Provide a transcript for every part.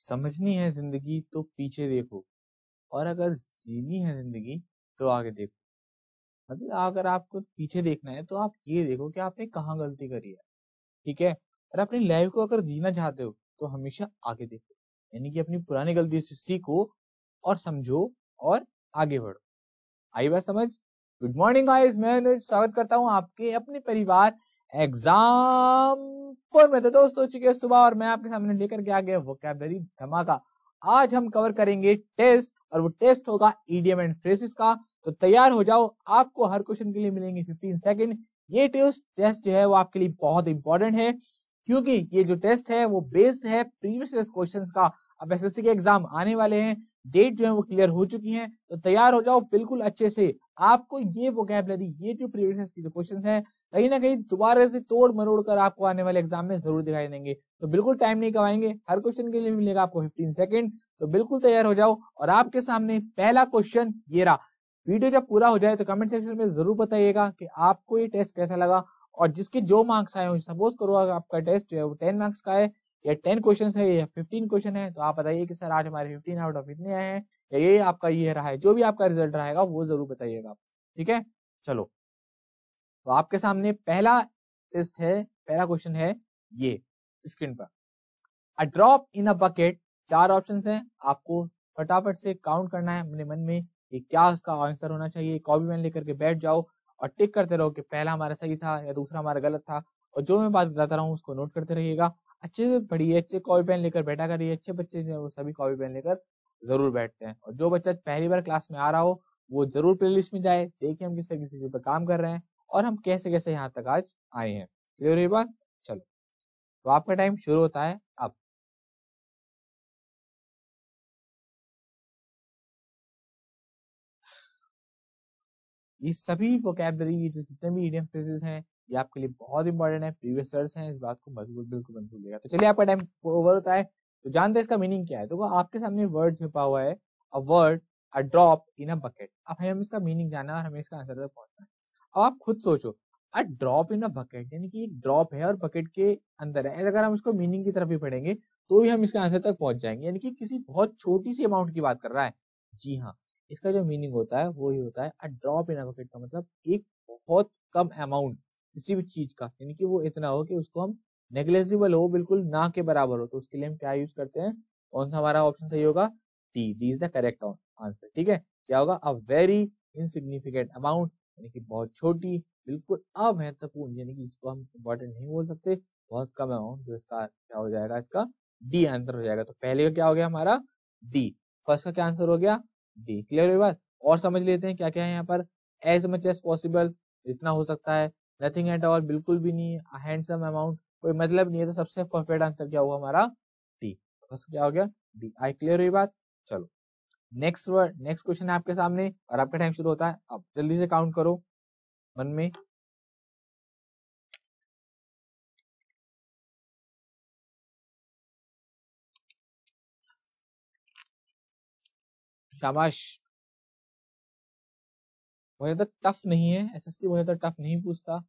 समझनी है जिंदगी तो पीछे देखो, और अगर जीनी है जिंदगी तो आगे देखो। मतलब अगर आपको पीछे देखना है तो आप ये देखो कि आपने कहाँ गलती करी है, ठीक है। और अपनी लाइफ को अगर जीना चाहते हो तो हमेशा आगे देखो, यानी कि अपनी पुरानी गलती से सीखो और समझो और आगे बढ़ो। आई बात समझ? गुड मॉर्निंग गाइस, मैं अनुज स्वागत करता हूँ आपके अपने परिवार एग्जाम पर में। तो दोस्त हो चुके हैं सुबह और मैं आपके सामने लेकर के आ गया वोकैबुलरी धमाका। आज हम कवर करेंगे टेस्ट, और वो टेस्ट होगा इडियम एंड फ्रेजेस का। तो तैयार हो जाओ, आपको हर क्वेश्चन के लिए मिलेंगे 15 सेकंड। ये टेस्ट जो है वो आपके लिए बहुत इंपॉर्टेंट है, क्योंकि ये जो टेस्ट है वो बेस्ड है प्रीवियस क्वेश्चंस का। अब एसएससी के एग्जाम आने वाले हैं, डेट जो है वो क्लियर हो चुकी है, तो तैयार हो जाओ बिल्कुल अच्छे से। आपको ये वोकैबुलरी, ये जो प्रीवियस की जो क्वेश्चंस हैं, कहीं ना कहीं दोबारा से तोड़ मरोड़ कर आपको आने वाले एग्जाम में जरूर दिखाई देंगे। तो बिल्कुल टाइम नहीं गवाएंगे, हर क्वेश्चन के लिए मिलेगा आपको 15 सेकंड। तो बिल्कुल तैयार हो जाओ, और आपके सामने पहला क्वेश्चन ये रहा। वीडियो जब पूरा हो जाए तो कमेंट सेक्शन में जरूर बताइएगा कि आपको ये टेस्ट कैसा लगा, और जिसके जो मार्क्स आए हो, सपोज करो आपका टेस्ट जो है वो 10 मार्क्स का है, या 10 क्वेश्चन है या 15 क्वेश्चन है, तो आप बताइए कि सर आज हमारे 15 आउट ऑफ इतने आए हैं, या ये आपका ये रहा है। जो भी आपका रिजल्ट रहेगा वो जरूर बताइएगा, ठीक है। चलो, तो आपके सामने पहला टेस्ट है, पहला क्वेश्चन है ये स्क्रीन पर। A drop in a bucket, 4 option हैं, आपको फटाफट से काउंट करना है अपने मन में कि क्या उसका आंसर होना चाहिए। कॉपी पेन लेकर के बैठ जाओ और टिक करते रहो कि पहला हमारा सही था या दूसरा हमारा गलत था, और जो मैं बात बताता रहा हूँ उसको नोट करते रहिएगा। अच्छे से पढ़िए, अच्छे कॉपी पेन लेकर बैठा करिए। अच्छे बच्चे जो है वो सभी कॉपी पेन लेकर जरूर बैठते हैं, और जो बच्चा पहली बार क्लास में आ रहा हो वो जरूर प्लेलिस्ट में जाए, देखिए हम किस तरह किसी चीज पर काम कर रहे हैं और हम कैसे कैसे यहाँ तक आज आए हैं। क्लियर ये बात? चलो, तो आपका टाइम शुरू होता है अब। ये सभी वोकैबुलरी, जितने भी इडियम फ्रेजेस हैं, ये आपके लिए बहुत इंपॉर्टेंट है, प्रीवियस सर्स हैं, इस बात को मजबूत बिल्कुल मत भूलिएगा। तो चलिए, आपका टाइम ओवर होता है, तो जानते हैं इसका मीनिंग क्या है। तो आपके सामने वर्ड छुपा हुआ है, a word, a drop in a bucket. अब हमें इसका मीनिंग जानना है और हमें इसका आंसर तक पहुंचना है। अब आप खुद सोचो, a drop in a bucket यानी कि एक ड्रॉप है और बकेट के अंदर है। अगर हम इसको मीनिंग की तरफ ही पढ़ेंगे तो भी हम इसके आंसर तक पहुंच जाएंगे, यानी कि किसी बहुत छोटी सी अमाउंट की बात कर रहा है। जी हाँ, इसका जो मीनिंग होता है वो ही होता है a drop in a bucket, का मतलब एक बहुत कम अमाउंट किसी भी चीज का, यानी कि वो इतना हो कि उसको हम नेग्लेजिबल हो, बिल्कुल ना के बराबर हो, तो उसके लिए हम क्या यूज करते हैं? कौन सा हमारा ऑप्शन सही होगा? D is the correct answer, ठीक है। क्या होगा? अ वेरी इनसिग्निफिकेंट अमाउंट, यानी कि बहुत छोटी, बिल्कुल अमहत्वपूर्ण, यानी कि इसको हम इंपॉर्टेंट नहीं बोल सकते, बहुत कम अमाउंट, जो इसका क्या हो जाएगा? इसका डी आंसर हो जाएगा। तो पहले का क्या हो गया हमारा? डी। फर्स्ट का क्या आंसर हो गया? डी। क्लियर हुई बात? और समझ लेते हैं क्या क्या है यहाँ पर। एज मच एज पॉसिबल, जितना हो सकता है। नथिंग एट ऑल, बिल्कुल भी नहीं। हैंडसम अमाउंट, कोई मतलब नहीं है। तो सबसे परफेक्ट आंसर क्या हुआ हमारा? डी। फर्स्ट क्या हो गया? डी। आई क्लियर हुई बात? चलो, नेक्स्ट वर्ड, नेक्स्ट क्वेश्चन है आपके सामने, और आपका टाइम शुरू होता है अब। जल्दी से काउंट करो मन में। शाबाश। बहुत ज्यादा टफ नहीं है, एसएससी बहुत ज्यादा टफ नहीं पूछता,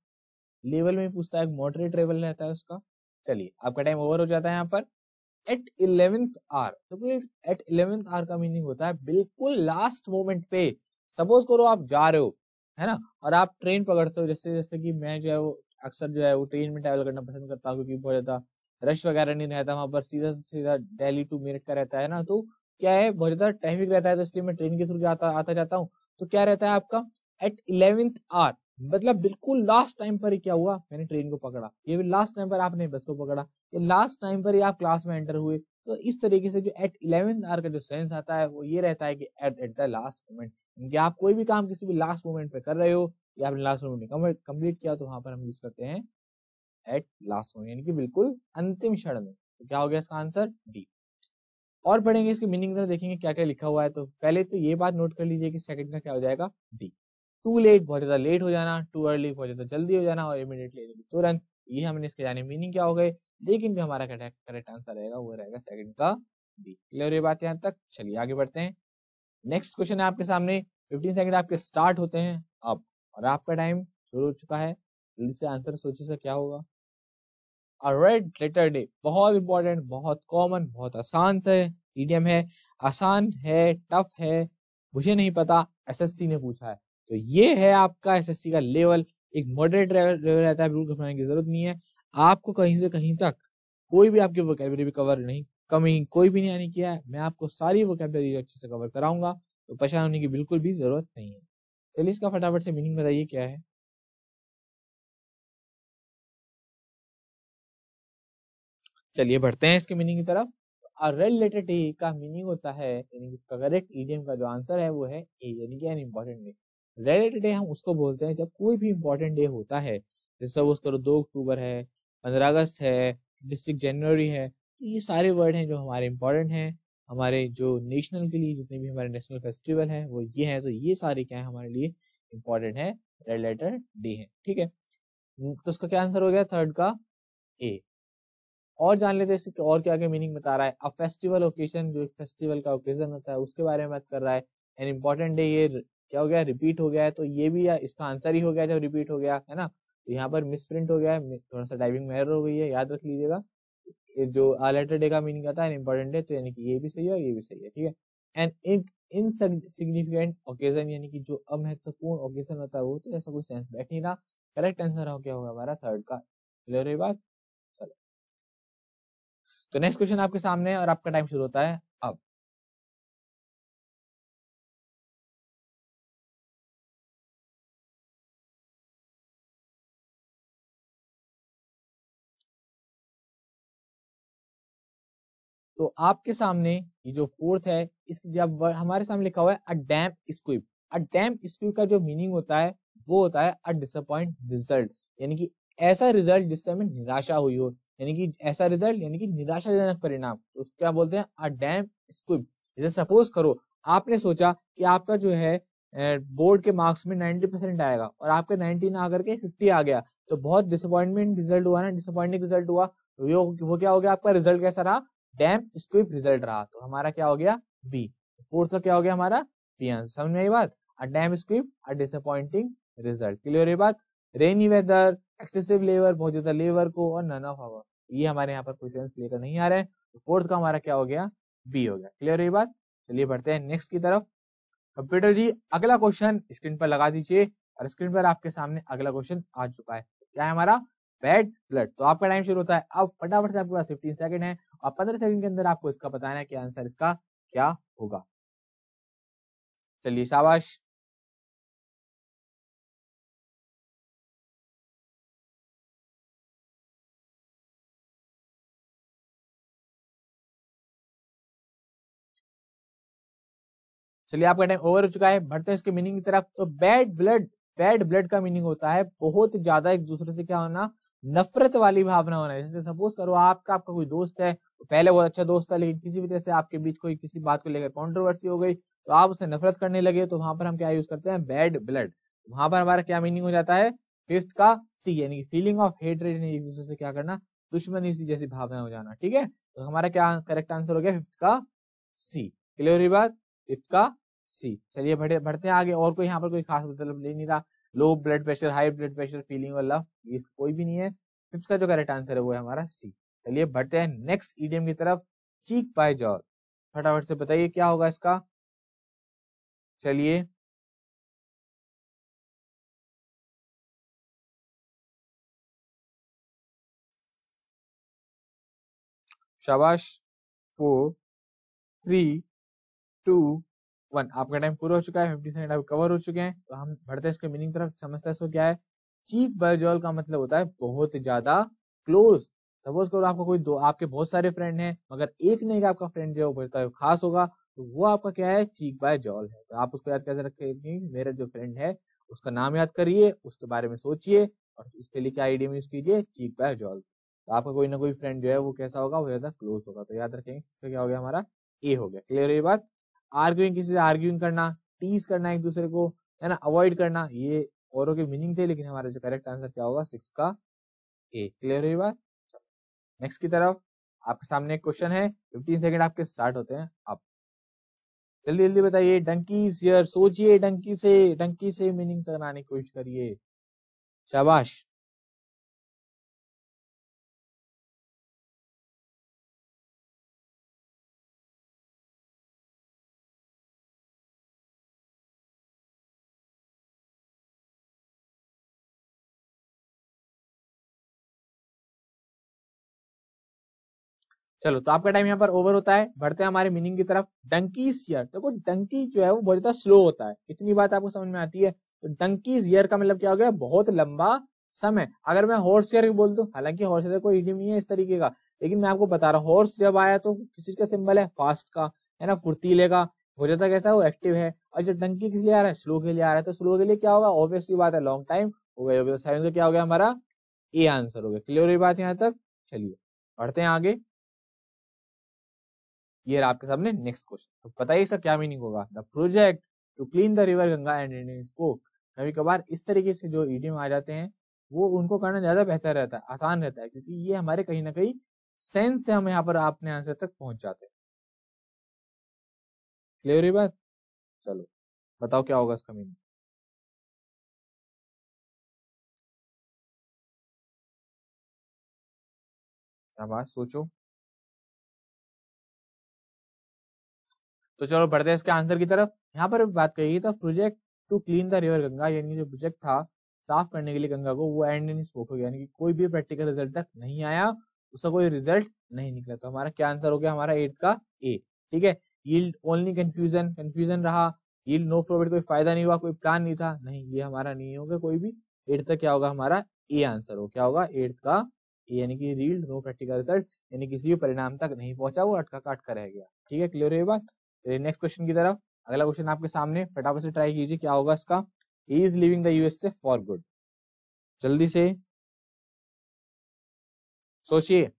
लेवल में पूछता है, मॉडरेट लेवल रहता है उसका। चलिए, आपका टाइम ओवर हो जाता है यहाँ पर। एट 11th आवर, तो एट 11th आवर का मीनिंग होता है बिल्कुल लास्ट मोमेंट पे। सपोज करो आप जा रहे हो, है ना, और आप ट्रेन पकड़ते हो, जैसे जैसे कि मैं जो है वो अक्सर जो है वो ट्रेन में ट्रैवल करना पसंद करता हूँ, क्योंकि बहुत ज्यादा रश वगैरह नहीं रहता वहां पर, सीधा सीधा दिल्ली टू मेरठ का रहता है ना, तो क्या है, बहुत ज्यादा ट्रैफिक रहता है, तो इसलिए मैं ट्रेन के थ्रू आता जाता हूँ। तो क्या रहता है आपका? एट 11th आवर, मतलब बिल्कुल लास्ट टाइम पर ही क्या हुआ, मैंने ट्रेन को पकड़ा। ये भी लास्ट टाइम पर आपने बस को पकड़ा, ये लास्ट टाइम पर ही आप क्लास में एंटर हुए। तो इस तरीके से जो एट 11th आवर का जो सेंस आता है वो ये रहता है कि एट द लास्ट मोमेंट, कि आप कोई भी काम किसी भी लास्ट मोमेंट पे कर रहे हो, या आपने लास्ट मोमेंट में कंप्लीट किया, तो वहां पर हम यूज करते हैं एट लास्ट मोमेंट, यानी कि बिल्कुल अंतिम क्षण में। तो क्या हो गया इसका आंसर? डी। और पढ़ेंगे इसके मीनिंग, देखेंगे क्या क्या लिखा हुआ है। तो पहले तो ये बात नोट कर लीजिए कि सेकंड का क्या हो जाएगा? डी। टू लेट, बहुत ज्यादा लेट हो जाना। टू अर्ली, बहुत ज्यादा जल्दी हो जाना। और इमीडिएटली, तुरंत। ये हमने इसके जाने मीनिंग क्या हो गए, लेकिन जो हमारा करेक्ट आंसर रहेगा वो रहेगा सेकंड का डी। क्लियर ये बात यहाँ तक? चलिए आगे बढ़ते हैं। नेक्स्ट क्वेश्चन है आपके सामने। 15 सेकंड आपके स्टार्ट होते हैं अब, और आपका टाइम शुरू हो चुका है। जल्दी से आंसर सोचिए से क्या होगा। अ रेड लेटर डे, बहुत इंपॉर्टेंट, बहुत कॉमन, बहुत आसान सा इडियम है, आसान है, टफ है, मुझे नहीं पता, एसएससी ने पूछा है। तो ये है आपका एसएससी का लेवल, एक मॉडरेट लेवल रहता है, बिल्कुल घबराने की जरूरत नहीं है। आपको कहीं से कहीं तक कोई भी आपकी वोकैबुलरी भी कवर नहीं, कमी कोई भी नहीं आने किया है, मैं आपको सारी वोकैबुलरी अच्छे से कवर कराऊंगा, तो परेशान होने की बिल्कुल भी जरूरत नहीं है। चलिए इसका फटाफट से मीनिंग बताइए क्या है। चलिए बढ़ते हैं इसके मीनिंग की तरफ। रेड लेटर डे का मीनिंग होता है, यानी कि इसका करेक्ट ईडियम का जो आंसर है वो है ए, यानी कि an important day. Red letter day हम उसको बोलते हैं जब कोई भी इंपॉर्टेंट डे होता है, जैसे सपोज करो 2 अक्टूबर है, 15 अगस्त है, 26 जनवरी है, ये सारे वर्ड हैं जो हमारे इंपॉर्टेंट हैं, हमारे जो नेशनल के लिए जितने भी हमारे नेशनल फेस्टिवल है वो ये है, तो ये सारे क्या है हमारे लिए इंपॉर्टेंट है, रेड लेटर डे है, ठीक है। तो उसका क्या आंसर हो गया थर्ड का ए। और जान लेते हैं इसके और क्या क्या मीनिंग बता रहा है। अ फेस्टिवल ओकेजन, जो एक फेस्टिवल का ओकेजन होता है उसके बारे में बात कर रहा है। एन इम्पोर्टेंट डे, ये क्या हो गया, रिपीट हो गया है, तो ये भी इसका आंसर ही हो गया जब रिपीट हो गया है ना। तो यहाँ पर मिस प्रिंट हो गया है, थोड़ा सा टाइपिंग में एरर हो गई है, याद रख लीजिएगा। जो अ लेटर डे का मीनिंग आता है एन इम्पोर्टेंट डे, तो यानी कि ये भी सही है और ये भी सही है, ठीक है। एंड इनसिग्निफिकेंट ओकेजन, यानी कि जो अमहत्वपूर्ण ओकेजन होता है वो, तो ऐसा कोई सेंस बैठ नहीं रहा। करेक्ट आंसर हो क्या होगा हमारा थर्ड का। क्लियर है बात। तो नेक्स्ट क्वेश्चन आपके सामने है और आपका टाइम शुरू होता है अब। तो आपके सामने ये जो फोर्थ है, इस जब हमारे सामने लिखा हुआ है अ डैम्प स्क्विब। अ डैम्प स्क्विब का जो मीनिंग होता है वो होता है अ डिसअपॉइंट रिजल्ट, यानी कि ऐसा रिजल्ट जिससे हमें निराशा हुई हो, यानी कि ऐसा रिजल्ट यानी कि निराशाजनक परिणाम, तो उसको क्या बोलते हैं, अ डैम्प स्क्विब। जैसे सपोज करो आपने सोचा कि आपका जो है बोर्ड के मार्क्स में 90% आएगा और आपके 90 ना आकर के 50 आ गया, तो बहुत डिसअपॉइंटमेंट रिजल्ट हुआ ना, डिसअपॉइंटिंग रिजल्ट हुआ। तो वो क्या हो गया, आपका रिजल्ट कैसा रहा, डैम्प स्क्विब रिजल्ट रहा, तो हमारा क्या हो गया बी। फोर्थ का क्या हो गया हमारा बी आंसर। समझ में आई बात, अ डैम्प स्क्विब अ डिसअपॉइंटिंग रिजल्ट। क्लियर है बात। रेनी वेदर, एक्सेसिव लेबर, बहुत ज्यादा लेबर को, और नन ऑफ आवर, ये हमारे यहाँ पर कोई सेंस लेकर नहीं आ रहे हैं, तो फोर्थ का हमारा क्या हो गया बी हो गया। क्लियर है बात। चलिए बढ़ते हैं नेक्स्ट की तरफ। कंप्यूटर जी अगला क्वेश्चन स्क्रीन पर लगा दीजिए, और स्क्रीन पर आपके सामने अगला क्वेश्चन आ चुका है, क्या है हमारा बैड ब्लड। तो आपका टाइम शुरू होता है अब, फटाफट से आपके पास 15 सेकंड है और 15 सेकंड के अंदर आपको इसका बताना है कि आंसर इसका क्या होगा। चलिए शाबाश। चलिए आपका टाइम ओवर हो चुका है, बढ़ते हैं इसके मीनिंग की तरफ। तो बैड ब्लड का मीनिंग होता है बहुत ज्यादा एक दूसरे से क्या होना, नफरत वाली भावना होना। जैसे सपोज करो आपका आपका कोई दोस्त है, तो पहले बहुत अच्छा दोस्त था, लेकिन किसी वजह से आपके बीच कोई किसी बात को लेकर कंट्रोवर्सी हो गई, तो आप उससे नफरत करने लगे, तो वहां पर हम क्या यूज करते हैं, बैड ब्लड। वहां पर हमारा क्या मीनिंग हो जाता है, फिफ्थ का सी, यानी फीलिंग ऑफ हेट्रेड, एक दूसरे से क्या करना, दुश्मनी सी जैसी भावना हो जाना, ठीक है। तो हमारा क्या करेक्ट आंसर हो गया फिफ्थ का सी। क्लियर हुई बात, फिफ्थ का सी। चलिए बढ़ते हैं आगे, और कोई यहाँ पर कोई खास मतलब ले नहीं रहा। Low blood pressure, high blood pressure, feeling और लव, ये कोई भी नहीं है। फिफ्थ का जो करेक्ट आंसर है वो है हमारा सी। चलिए बढ़ते हैं नेक्स्ट इडियम की तरफ, चीक बाय जॉय। फटाफट से बताइए क्या होगा इसका। चलिए शाबाश। 4 3 2 1, आपका टाइम पूरा हो चुका है, 50 सेकंड अब कवर हो चुके हैं, तो हम बढ़ते हैं इसके मीनिंग तरफ, समझते हैं इसको क्या है। चीक बायोजॉल का मतलब होता है बहुत ज्यादा क्लोज। सपोज करो आपका कोई दो, आपके बहुत सारे फ्रेंड हैं, मगर एक नहीं का आपका फ्रेंड जो होता है खास होगा, तो वो आपका क्या है, चीक बाय जॉल है। तो आप उसको याद कैसे रखेंगे, मेरा जो फ्रेंड है उसका नाम याद करिए, उसके बारे में सोचिए, और उसके लिए क्या आइडिया यूज कीजिए, चीक बाय जॉल। तो आपका कोई ना कोई फ्रेंड जो है वो कैसा होगा, वो ज्यादा क्लोज होगा, तो याद रखेंगे इसका क्या हो गया हमारा ए हो गया। क्लियर है ये बात। आर्ग्यूइंग, किसी से आर्ग्यूइंग करना, टीज करना एक दूसरे को, है ना, अवॉइड करना, ये औरों के मीनिंग थे, लेकिन हमारा जो करेक्ट आंसर क्या होगा, 6 का ए। क्लियर हुई बात। नेक्स्ट की तरफ आपके सामने एक क्वेश्चन है, 15 सेकंड आपके स्टार्ट होते हैं अब। जल्दी जल्दी बताइए, डंकी हियर, सोचिए, डंकी से मीनिंग बनाने की कोशिश करिए। शाबाश। चलो तो आपका टाइम यहाँ पर ओवर होता है, बढ़ते हैं हमारे मीनिंग की तरफ। डंकीज ईयर, देखो डंकी जो है वो बहुत ज्यादा स्लो होता है, इतनी बात आपको समझ में आती है। तो डंकीज ईयर का मतलब क्या हो गया, बहुत लंबा समय। अगर मैं हॉर्स ईयर बोल दूं, हालांकि हॉर्स ईयर कोई इडियम नहीं है इस तरीके का, लेकिन मैं आपको बता रहा हूँ हॉर्स जब आया तो किस चीज का सिंबल है, फास्ट का, है ना, फुर्तीले का, हो जाता कैसा है वो एक्टिव है। और जब डंकी किस लिए आ रहा है, स्लो के लिए आ रहा है, तो स्लो के लिए क्या होगा, ऑब्वियसली बात है लॉन्ग टाइम हो गया। सेवन का क्या हो गया हमारा, ए आंसर हो गया। क्लियर हुई बात यहाँ तक? चलिए बढ़ते हैं आगे। ये रहा आपके सामने नेक्स्ट क्वेश्चन। तो बताइए इसका क्या मीनिंग होगा। The project to clean the river Ganga and Indian spoke. कभी कभार इस तरीके से जो ईडियम आ जाते हैं वो उनको करना ज्यादा बेहतर रहता है, आसान रहता है, क्योंकि ये हमारे कहीं ना कहीं सेंस से हम यहाँ पर अपने आंसर तक पहुंच जाते हैं। क्लियर हुई बात? चलो बताओ क्या होगा इसका मीनिंग। शाबाश, सोचो। तो चलो बढ़ते हैं इसके आंसर की तरफ। यहाँ पर बात कही था project to clean the river Ganga, यानी जो प्रोजेक्ट था साफ करने के लिए गंगा को, वो एंड इन स्पोक हो गया, यानी कि कोई भी प्रैक्टिकल रिजल्ट तक नहीं आया, उसका कोई रिजल्ट नहीं निकला। तो हमारा क्या आंसर हो गया, हमारा 8th का ए। ठीक है। यील्ड ओनली कंफ्यूजन, कंफ्यूजन रहा। यील्ड नो प्रॉफिट, कोई फायदा नहीं हुआ, कोई प्लान नहीं था, नहीं ये हमारा नहीं होगा कोई भी। 8th तक क्या होगा हमारा ए आंसर हो, क्या होगा 8th का ए, यानी कि रील्ड नो प्रैक्टिकल रिजल्ट, यानी किसी भी परिणाम तक नहीं पहुंचा, वो अटका काट कर रह गया। ठीक है, क्लियर है ये बात? नेक्स्ट क्वेश्चन की तरफ। अगला क्वेश्चन आपके सामने, फटाफट से ट्राई कीजिए क्या होगा इसका। He is living the USA for good. जल्दी से सोचिए।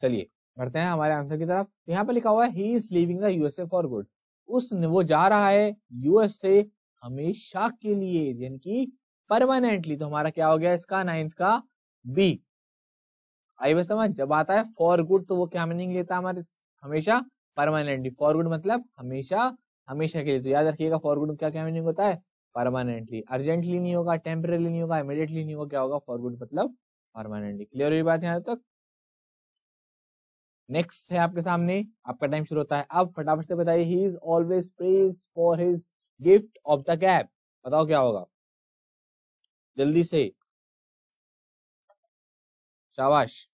चलिए बढ़ते हैं हमारे आंसर की तरफ। यहाँ पे लिखा हुआ है he is living the USA for good. वो जा रहा है यूएसए हमेशा के लिए, यानी कि परमानेंटली। तो हमारा क्या हो गया इसका 9th का बी। आई बस समझ। जब आता है फॉर गुड तो वो क्या मीनिंग लेता है हमारे, हमेशा परमानेंटली। फॉर गुड मतलब हमेशा, हमेशा के लिए। तो याद रखिएगा फॉर गुड क्या क्या मीनिंग होता है, परमानेंटली। अर्जेंटली नहीं होगा, टेम्परेली नहीं होगा, इमीडिएटली नहीं होगा, क्या होगा फॉर गुड मतलब परमानेंटली। क्लियर हुई बात यहाँ तक? नेक्स्ट है आपके सामने, आपका टाइम शुरू होता है अब। फटाफट से बताइए। He is always praise for his gift of the cap. बताओ क्या होगा जल्दी से, शाबाश।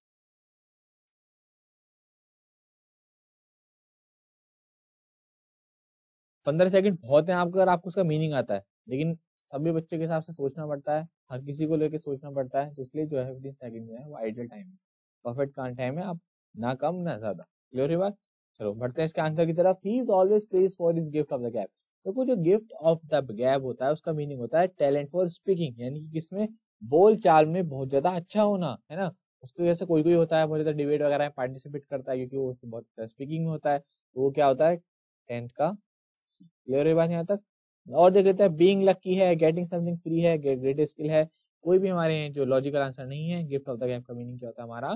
15 सेकंड बहुत है आपको, अगर आपको उसका मीनिंग आता है, लेकिन सभी बच्चे के हिसाब से सोचना पड़ता है, हर किसी को लेकर सोचना पड़ता है, तो इसलिए जो है 15 सेकंड जो है वो आइडियल टाइम है, परफेक्ट टाइम है। आप ना कम ना ज्यादा। क्लियर है बात? चलो बढ़ते हैं इसके आंसर की तरफ। He is always praise for his gift of the gap. तो जो गिफ्ट ऑफ द गैप होता है उसका मीनिंग होता है टैलेंट फॉर स्पीकिंग, यानी कि किसमें, बोल चाल में बहुत ज्यादा अच्छा होना, है ना। उसकी वजह से कोई कोई होता है बहुत ज्यादा डिबेट वगैरह में पार्टिसिपेट करता है, क्योंकि वो उससे बहुत स्पीकिंग में होता है, तो वो क्या होता है 10th का। क्लियर है बात यहाँ तक? और देख लेते हैं। बीइंग लकी है, गेटिंग समथिंग फ्री है, ग्रेट स्किल है। कोई भी हमारे जो लॉजिकल आंसर नहीं है। गिफ्ट ऑफ द गैप का मीनिंग क्या होता है हमारा,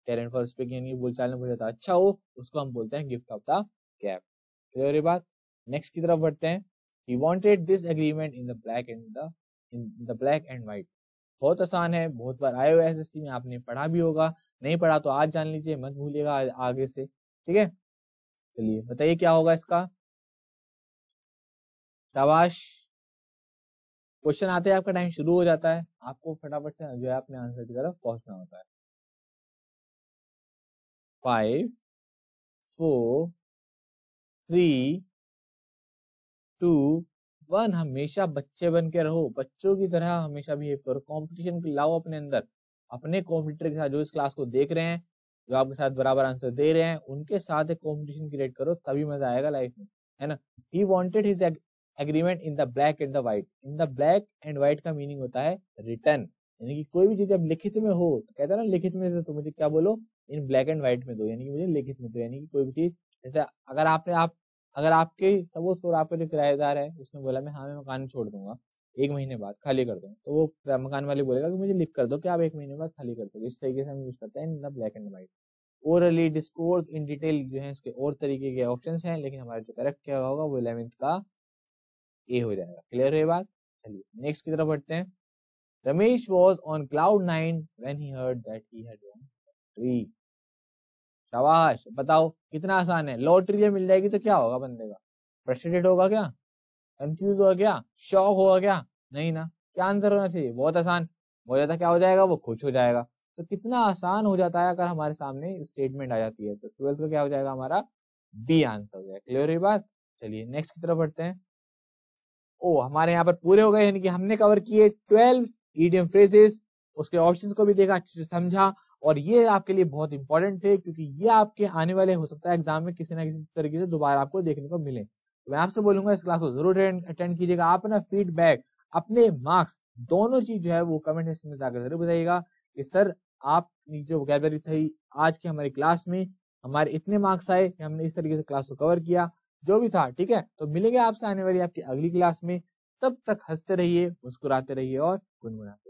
टैलेंट फॉर स्पीकिंग, यानी बोलचाल में बहुत ज्यादा अच्छा हो, उसको हम बोलते हैं gift of the gap. Clear है बात? नेक्स्ट की तरफ बढ़ते हैं। He wanted this agreement in the black and black and white. बहुत आसान है, बहुत बार आए हुए एसएससी में, आपने पढ़ा भी होगा, नहीं पढ़ा तो आज जान लीजिए, मत भूलिएगा आगे से। ठीक है, चलिए बताइए क्या होगा इसका। शाबाश। क्वेश्चन आते हैं आपका टाइम शुरू हो जाता है, आपको फटाफट से जो है अपने आंसर की तरफ पहुंचना होता है। 5 4 3 2 1। हमेशा बच्चे बन के रहो, बच्चों की तरह हमेशा बिहेव करो। कंपटीशन लाओ अपने अंदर, अपने कॉम्पिटिटर के साथ, जो इस क्लास को देख रहे हैं, जो आपके साथ बराबर आंसर दे रहे हैं, उनके साथ एक कॉम्पिटिशन क्रिएट करो, तभी मजा आएगा लाइफ में, है ना। He wanted his agreement in the black and the white. In the black and white का मीनिंग होता है रिटर्न, यानी कि कोई भी चीज जब लिखित में हो, तो कहता है ना लिखित में दो, तो मुझे क्या बोलो, इन ब्लैक एंड व्हाइट में दो, यानी कि मुझे लिखित में दो। यानी कि कोई भी चीज, जैसे अगर आपके सपोज करो आपका जो किराएदार है उसने बोला मैं मकान छोड़ दूंगा 1 महीने बाद, खाली कर दूंगा, तो वो मकान वाले बोलेगा कि मुझे लिख कर दो कि आप 1 महीने बाद खाली कर दो। इस तरीके से हम यूज करते हैं in the black and white. Orally, discourse, in detail जो है इसके और तरीके के ऑप्शंस हैं, लेकिन हमारा जो करेक्ट क्या होगा वो 11th का ए हो जाएगा। क्लियर है बात? चलिए नेक्स्ट की तरफ बढ़ते हैं। Ramesh was on cloud 9 when he heard that he had won 3। शाबाश, बताओ कितना आसान है। लॉटरी जब मिल जाएगी तो क्या होगा बंदे का? फ्रस्ट्रेटेड होगा क्या? कंफ्यूज होगा क्या? शॉक होगा क्या? नहीं ना। क्या आंसर होना चाहिए? बहुत आसान। बहुत ज्यादा क्या हो जाएगा? वो खुश हो जाएगा। तो कितना आसान हो जाता है अगर हमारे सामने स्टेटमेंट आ जाती है। तो 12th का क्या हो जाएगा हमारा? बी आंसर हो जाएगा। क्लियर है बात? चलिए नेक्स्ट की तरफ बढ़ते हैं। ओ, हमारे यहाँ पर पूरे हो गए, यानी कि हमने कवर किए 12 इडियम फ्रेजेस, उसके ऑप्शंस को भी देखा, अच्छे से समझा, और ये आपके लिए बहुत इंपॉर्टेंट थे क्योंकि ये आपके आने वाले हो सकता है एग्जाम में किसी ना किसी तरीके से दोबारा आपको देखने को मिले। तो मैं आपसे बोलूंगा इस क्लास को जरूर अटेंड कीजिएगा। आप अपना फीडबैक, अपने मार्क्स, दोनों चीज जो है वो कमेंट सेक्शन में जाकर जरूर बताइएगा कि सर आपकी जो वोकैबुलरी थी आज की हमारी क्लास में, हमारे इतने मार्क्स आए कि हमने इस तरीके से क्लास को कवर किया, जो भी था। ठीक है, तो मिलेंगे आपसे आने वाली आपकी अगली क्लास में। तब तक हंसते रहिए, मुस्कुराते रहिए और गुनगुनाते